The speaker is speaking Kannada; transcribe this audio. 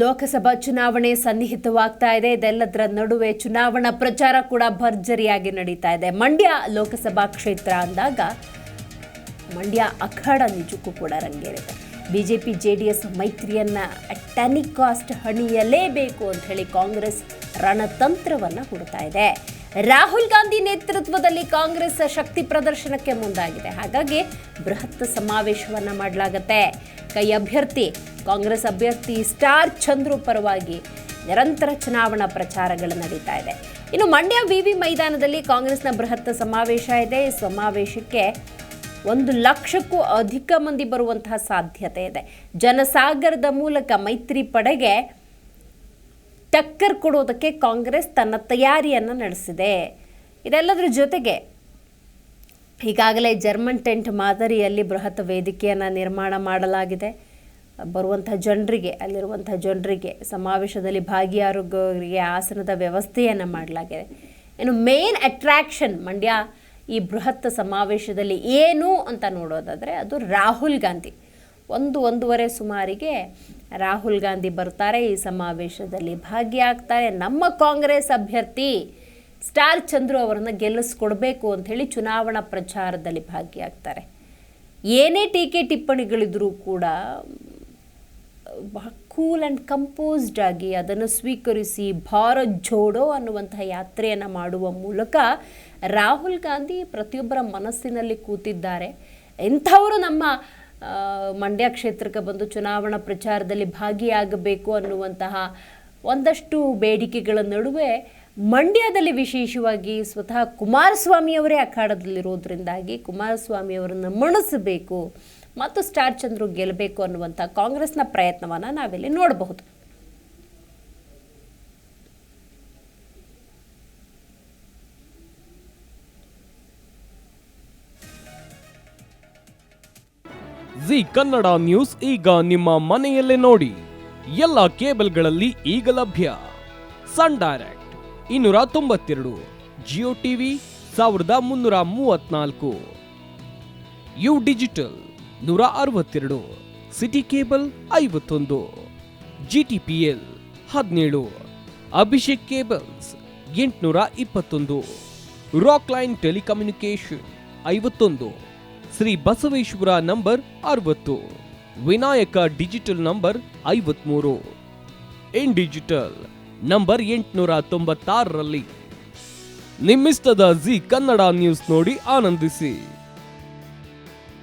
ಲೋಕಸಭಾ ಚುನಾವಣೆ ಸನ್ನಿಹಿತವಾಗ್ತಾ ಇದೆ. ಇದೆಲ್ಲದರ ನಡುವೆ ಚುನಾವಣಾ ಪ್ರಚಾರ ಕೂಡ ಭರ್ಜರಿಯಾಗಿ ನಡೀತಾ ಇದೆ. ಮಂಡ್ಯ ಲೋಕಸಭಾ ಕ್ಷೇತ್ರ ಅಂದಾಗ ಮಂಡ್ಯ ಅಖಾಡ ನಿಜಕ್ಕೂ ಕೂಡ ರಂಗೇರಿದೆ. ಬಿಜೆಪಿ ಜೆಡಿಎಸ್ ಮೈತ್ರಿಯನ್ನ ಟೆನಿ ಕಾಸ್ಟ್ ಹಣಿಯಲೇಬೇಕು ಅಂತ ಹೇಳಿ ಕಾಂಗ್ರೆಸ್ ರಣತಂತ್ರವನ್ನು ಹೂಡ್ತಾ ಇದೆ. ರಾಹುಲ್ ಗಾಂಧಿ ನೇತೃತ್ವದಲ್ಲಿ ಕಾಂಗ್ರೆಸ್ ಶಕ್ತಿ ಪ್ರದರ್ಶನಕ್ಕೆ ಮುಂದಾಗಿದೆ. ಹಾಗಾಗಿ ಬೃಹತ್ ಸಮಾವೇಶವನ್ನ ಮಾಡಲಾಗುತ್ತೆ. ಕೈ ಅಭ್ಯರ್ಥಿ ಕಾಂಗ್ರೆಸ್ ಅಭ್ಯರ್ಥಿ ಸ್ಟಾರ್ ಚಂದ್ರು ಪರವಾಗಿ ನಿರಂತರ ಚುನಾವಣಾ ಪ್ರಚಾರಗಳು ನಡೀತಾ ಇದೆ. ಇನ್ನು ಮಂಡ್ಯ ವಿವಿ ಮೈದಾನದಲ್ಲಿ ಕಾಂಗ್ರೆಸ್ನ ಬೃಹತ್ ಸಮಾವೇಶ ಇದೆ. ಈ ಸಮಾವೇಶಕ್ಕೆ 1,00,000ಕ್ಕೂ ಅಧಿಕ ಮಂದಿ ಬರುವಂತಹ ಸಾಧ್ಯತೆ ಇದೆ. ಜನಸಾಗರದ ಮೂಲಕ ಮೈತ್ರಿ ಪಡೆಗೆ ಟಕ್ಕರ್ ಕೊಡೋದಕ್ಕೆ ಕಾಂಗ್ರೆಸ್ ತನ್ನ ತಯಾರಿಯನ್ನು ನಡೆಸಿದೆ. ಇದೆಲ್ಲದರ ಜೊತೆಗೆ ಈಗಾಗಲೇ ಜರ್ಮನ್ ಟೆಂಟ್ ಮಾದರಿಯಲ್ಲಿ ಬೃಹತ್ ವೇದಿಕೆಯನ್ನು ನಿರ್ಮಾಣ ಮಾಡಲಾಗಿದೆ. ಬರುವಂಥ ಜನರಿಗೆ, ಅಲ್ಲಿರುವಂಥ ಜನರಿಗೆ, ಸಮಾವೇಶದಲ್ಲಿ ಭಾಗಿಯಾಗುವವರಿಗೆ ಆಸನದ ವ್ಯವಸ್ಥೆಯನ್ನು ಮಾಡಲಾಗಿದೆ. ಇನ್ನು ಮೇನ್ ಅಟ್ರಾಕ್ಷನ್ ಮಂಡ್ಯ ಈ ಬೃಹತ್ ಸಮಾವೇಶದಲ್ಲಿ ಏನು ಅಂತ ನೋಡೋದಾದರೆ ಅದು ರಾಹುಲ್ ಗಾಂಧಿ. 1-1:30 ಸುಮಾರಿಗೆ ರಾಹುಲ್ ಗಾಂಧಿ ಬರ್ತಾರೆ, ಈ ಸಮಾವೇಶದಲ್ಲಿ ಭಾಗಿಯಾಗ್ತಾರೆ. ನಮ್ಮ ಕಾಂಗ್ರೆಸ್ ಅಭ್ಯರ್ಥಿ ಸ್ಟಾರ್ ಚಂದ್ರು ಅವರನ್ನು ಗೆಲ್ಲಿಸ್ಕೊಡ್ಬೇಕು ಅಂಥೇಳಿ ಚುನಾವಣಾ ಪ್ರಚಾರದಲ್ಲಿ ಭಾಗಿಯಾಗ್ತಾರೆ. ಏನೇ ಟೀಕೆ ಟಿಪ್ಪಣಿಗಳಿದ್ರೂ ಕೂಡ ಕೂಲ್ ಆ್ಯಂಡ್ ಕಂಪೋಸ್ಡ್ ಆಗಿ ಅದನ್ನು ಸ್ವೀಕರಿಸಿ ಭಾರತ್ ಜೋಡೋ ಅನ್ನುವಂತಹ ಯಾತ್ರೆಯನ್ನು ಮಾಡುವ ಮೂಲಕ ರಾಹುಲ್ ಗಾಂಧಿ ಪ್ರತಿಯೊಬ್ಬರ ಮನಸ್ಸಿನಲ್ಲಿ ಕೂತಿದ್ದಾರೆ. ಇಂಥವರು ನಮ್ಮ ಮಂಡ್ಯ ಕ್ಷೇತ್ರಕ್ಕೆ ಬಂದು ಚುನಾವಣಾ ಪ್ರಚಾರದಲ್ಲಿ ಭಾಗಿಯಾಗಬೇಕು ಅನ್ನುವಂತಹ ಒಂದಷ್ಟು ಬೇಡಿಕೆಗಳ ನಡುವೆ ಮಂಡ್ಯದಲ್ಲಿ ವಿಶೇಷವಾಗಿ ಸ್ವತಃ ಕುಮಾರಸ್ವಾಮಿಯವರೇ ಅಖಾಡದಲ್ಲಿರೋದ್ರಿಂದಾಗಿ ಕುಮಾರಸ್ವಾಮಿಯವರನ್ನು ಮಣಿಸಬೇಕು ಮತ್ತು ಸ್ಟಾರ್ ಚಂದ್ರು ಗೆಲ್ಲಬೇಕು ಅನ್ನುವಂಥ ಕಾಂಗ್ರೆಸ್ನ ಪ್ರಯತ್ನವನ್ನು ನಾವಿಲ್ಲಿ ನೋಡಬಹುದು. ಜಿ ಕನ್ನಡ ನ್ಯೂಸ್ ಈಗ ನಿಮ್ಮ ಮನೆಯಲ್ಲೇ ನೋಡಿ. ಎಲ್ಲ ಕೇಬಲ್ಗಳಲ್ಲಿ ಈಗ ಲಭ್ಯ. Sun Direct 292, Jio TV 1334, U digital 162, city cable 51, GTPL 17, Abhishek cables 821, Rockline telecommunication 51, Shri Basaveshwara number 60, Vinayaka digital number 53, in digital number 896ರಲ್ಲಿ. ನಿಮ್ಮಿಸ್ತದ ಜಿ ಕನ್ನಡ ನ್ಯೂಸ್ ನೋಡಿ ಆನಂದಿಸಿ.